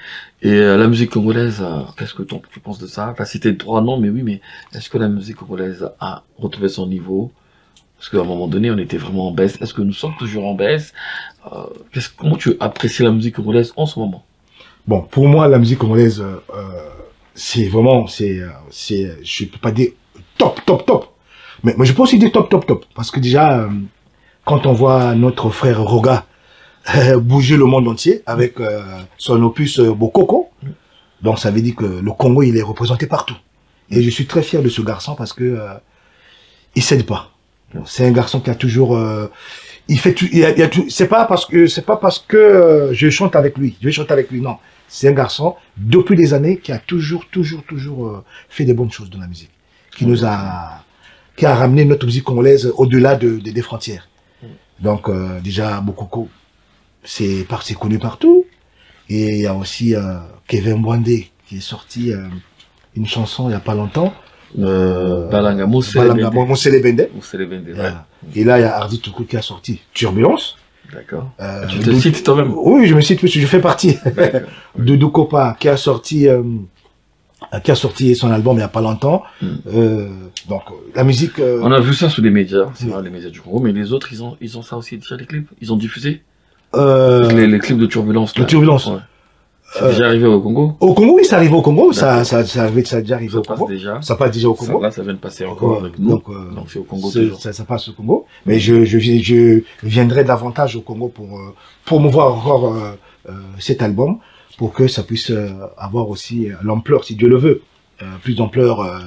Et la musique congolaise, qu'est-ce que tu penses de ça? T'as cité 3 noms, mais oui, mais est-ce que la musique congolaise a retrouvé son niveau? Parce qu'à un moment donné, on était vraiment en baisse. Est-ce que nous sommes toujours en baisse? Comment tu apprécies la musique congolaise en ce moment? Bon, pour moi, la musique congolaise, c'est vraiment, je peux pas dire top. Mais je peux aussi dire top. Parce que déjà, quand on voit notre frère Roga bouger le monde entier avec son opus Bokoko, donc ça veut dire que le Congo, il est représenté partout. Et je suis très fier de ce garçon parce que il cède pas. C'est un garçon qui a toujours, c'est pas parce que je chante avec lui, non. C'est un garçon depuis des années qui a toujours fait des bonnes choses dans la musique, qui a ramené notre musique congolaise au-delà des frontières. Donc déjà Bokoko, c'est connu partout. Et il y a aussi Kevin Mwande qui est sorti une chanson il y a pas longtemps. Balanga Mousselebende. Voilà. Et là il y a Hardy Toukou qui a sorti Turbulence. D'accord. Tu te cites toi-même? Oui, je me cite parce que je fais partie. Doudou Kopa qui a sorti son album il y a pas longtemps. Donc la musique. On a vu ça sur les médias, c'est vrai, les médias du Congo, mais les autres ils ont ça aussi déjà, les clips. Ils ont diffusé les clips de Turbulence. De Turbulence. Ouais. C'est déjà arrivé au Congo? Au Congo, oui, ça arrive au Congo. Ça a déjà arrivé au Congo. Ça passe déjà au Congo. Là, ça vient de passer encore avec nous. Donc c'est au Congo toujours. Ça passe au Congo. Mais je viendrai davantage au Congo pour promouvoir encore cet album, pour que ça puisse avoir aussi l'ampleur, si Dieu le veut, plus d'ampleur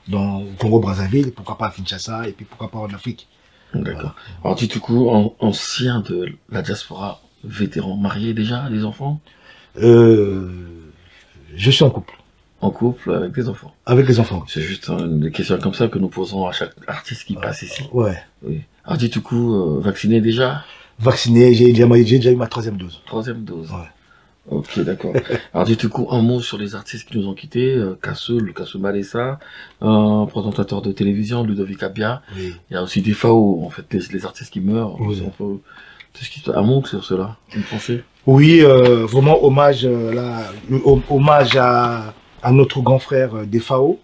dans le Congo-Brazzaville, pourquoi pas à Kinshasa, et puis pourquoi pas en Afrique. D'accord. Alors, dis tout coup, ancien de la diaspora, vétéran, marié déjà, des enfants? Je suis en couple. En couple, avec des enfants. Avec les enfants. C'est juste des questions comme ça que nous posons à chaque artiste qui passe ici. Ouais. Oui. Ardi Toukou, vacciné déjà? Vacciné, j'ai déjà eu ma 3e dose. 3e dose. Ouais. Ok, d'accord. Ardi Toukou, un mot sur les artistes qui nous ont quittés. Kassoul Malessa, un présentateur de télévision, Ludovic Abia. Oui. Il y a aussi des FAO, en fait, les artistes qui meurent. Oui. Un mot sur cela, une pensée? Oui, vraiment hommage, hommage à notre grand frère des FAO.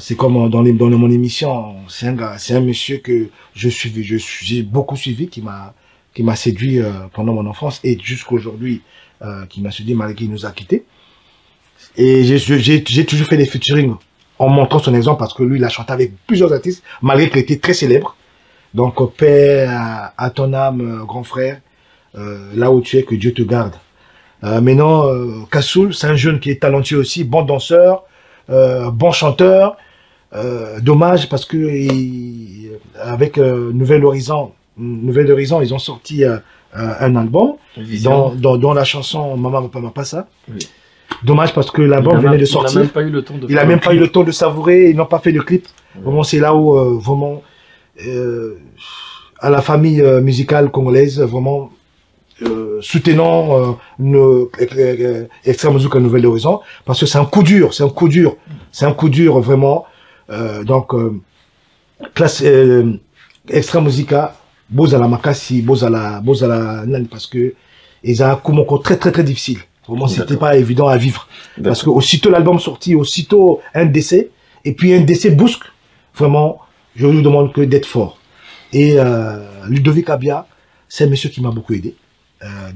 C'est comme dans mon émission, c'est un monsieur que j'ai beaucoup suivi, qui m'a séduit pendant mon enfance et jusqu'aujourd'hui, qui m'a séduit malgré qu'il nous a quittés. Et j'ai toujours fait des featuring en montrant son exemple parce que lui, il a chanté avec plusieurs artistes, malgré qu'il était très célèbre. Donc, paix à ton âme, grand frère, là où tu es, que Dieu te garde. Maintenant, Kassoul, c'est un jeune qui est talentueux aussi, bon danseur, bon chanteur. Dommage parce que avec Nouvel Horizon, ils ont sorti un album dont la chanson Maman Papa Mapa ça. Oui. Dommage parce que l'album venait de sortir. Il n'a même pas eu le temps de savourer. Ils n'ont pas fait de clip. Oui. Vraiment, c'est là où vraiment à la famille musicale congolaise, vraiment soutenant Extra Musica Nouvel Horizon parce que c'est un coup dur, vraiment. Donc classe Extra Musica bozala makasi bozala nani parce que ils ont un coup encore très difficile. Vraiment, c'était pas évident à vivre parce que aussitôt l'album sorti, aussitôt un décès et puis un décès brusque. Vraiment, je lui demande que d'être fort. Et Ludovic Abia, c'est un monsieur qui m'a beaucoup aidé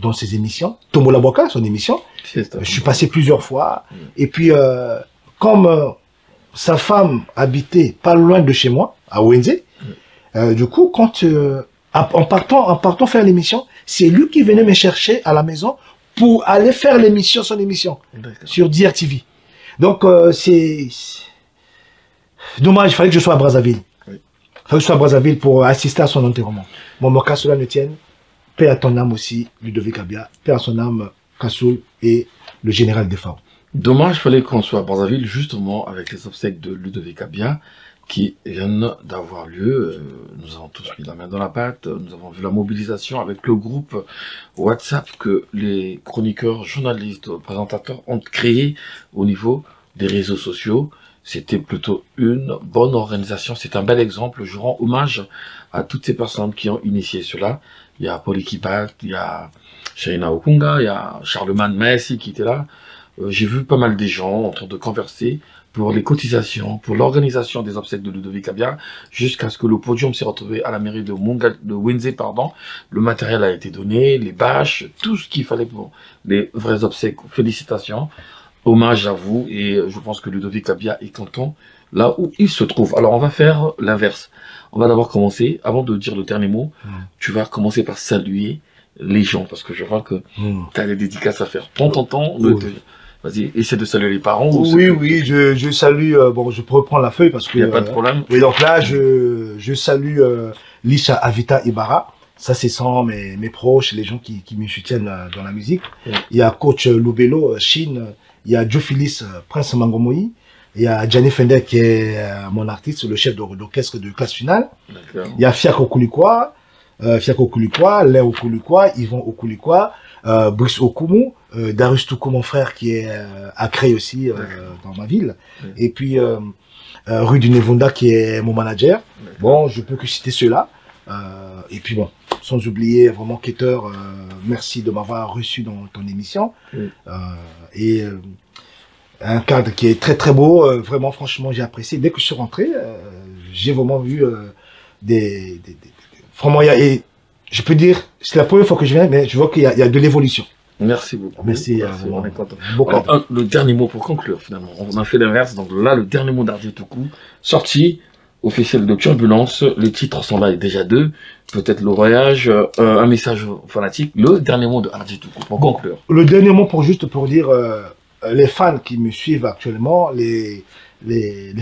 dans ses émissions. Tombola Boka, son émission. Je suis passé plusieurs fois. Et puis, comme sa femme habitait pas loin de chez moi, à Wenze, du coup, quand en partant faire l'émission, c'est lui qui venait me chercher à la maison pour aller faire son émission sur DRTV. Donc, c'est dommage, il fallait que je sois à Brazzaville. Il fallait que je sois à Brazzaville pour assister à son enterrement. Bon, qu'à cela ne tienne, paix à ton âme aussi, Ludovic Abia, paix à son âme, Kassoul et le général Defao. Dommage, il fallait qu'on soit à Brazzaville, justement, avec les obsèques de Ludovic Abia, qui viennent d'avoir lieu. Nous avons tous mis la main dans la pâte, nous avons vu la mobilisation avec le groupe WhatsApp que les chroniqueurs, journalistes, présentateurs ont créé au niveau des réseaux sociaux. C'était plutôt une bonne organisation, c'est un bel exemple. Je rends hommage à toutes ces personnes qui ont initié cela. Il y a Paul Ekipat, il y a Shaina Okunga, il y a Charlemagne Messi qui était là. J'ai vu pas mal des gens en train de converser pour les cotisations, pour l'organisation des obsèques de Ludovic Abia, jusqu'à ce que le podium s'est retrouvé à la mairie de Wenze, pardon. Le matériel a été donné, les bâches, tout ce qu'il fallait pour les vrais obsèques. Félicitations, hommage à vous, et je pense que Ludovic Abia est content là où il se trouve. Alors on va faire l'inverse. On va d'abord commencer, avant de dire le dernier mot, tu vas commencer par saluer les gens, parce que je vois que tu as des dédicaces à faire. Prends ton temps, vas-y, essaie de saluer les parents. Oui, je salue, bon, je peux reprendre la feuille parce que... Il n'y a pas de problème. Oui, donc là, je salue Lisha Avita Ibarra. Ça, c'est sans mes proches, les gens qui me soutiennent dans la musique. Il y a coach Lubelo, Chine. Il y a Joe Phyllis, Prince Mangomoi. Il y a Gianni Fender qui est mon artiste, le chef d'orchestre de classe finale. Il y a Fiako Kulikwa, Léo Okulikwa, Yvon Okulikwa, Brice Okumu, Darius Toukou, mon frère, qui est à Créy aussi, dans ma ville. Et puis, Rudy Nevonda, qui est mon manager. Bon, je peux que citer ceux-là. Et puis bon, sans oublier vraiment Keter, merci de m'avoir reçu dans ton émission. Et un cadre qui est très beau, vraiment franchement j'ai apprécié. Dès que je suis rentré, j'ai vraiment vu vraiment, et je peux dire, c'est la première fois que je viens, mais je vois qu'il y a de l'évolution. Merci beaucoup. Merci. On est content. Le dernier mot pour conclure, finalement. On a fait l'inverse, donc là, le dernier mot d'Ardi Toukou, sorti officiel de Turbulence. Les titres sont là, déjà deux. Peut-être le voyage, un message fanatique. Le dernier mot de Ardi Toukou, pour conclure. Le dernier mot pour dire, les fans qui me suivent actuellement, les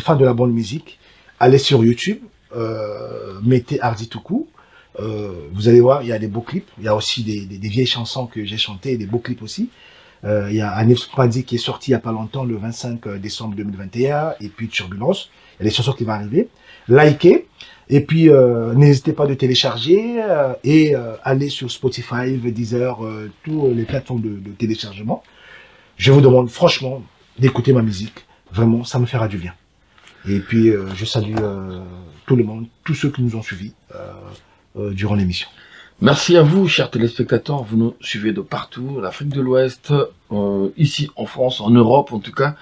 fans de la bonne musique, allez sur YouTube, mettez Ardi Toukou. Vous allez voir, il y a des beaux clips. Il y a aussi des vieilles chansons que j'ai chantées, des beaux clips aussi. Il y a Anif Spandi qui est sorti il n'y a pas longtemps, le 25 décembre 2021, et puis Turbulence. Il y a des chansons qui vont arriver. Likez, et puis n'hésitez pas de télécharger et aller sur Spotify, Deezer, toutes les plateformes de téléchargement. Je vous demande franchement d'écouter ma musique. Vraiment, ça me fera du bien. Et puis, je salue tout le monde, tous ceux qui nous ont suivis durant l'émission. Merci à vous, chers téléspectateurs. Vous nous suivez de partout, l'Afrique de l'Ouest, ici en France, en Europe en tout cas,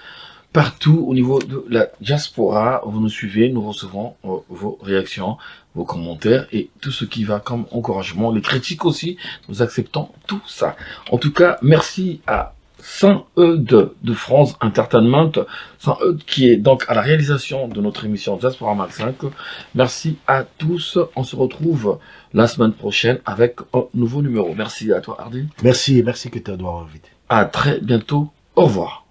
partout au niveau de la diaspora. Vous nous suivez, nous recevons vos réactions, vos commentaires et tout ce qui va comme encouragement, les critiques aussi. Nous acceptons tout ça. En tout cas, merci à Saint-Eudes de France Entertainment, Saint-Eudes qui est donc à la réalisation de notre émission Diaspora Mag 5. Merci à tous, on se retrouve la semaine prochaine avec un nouveau numéro. Merci à toi Hardy. Merci que tu dois inviter. À très bientôt, au revoir.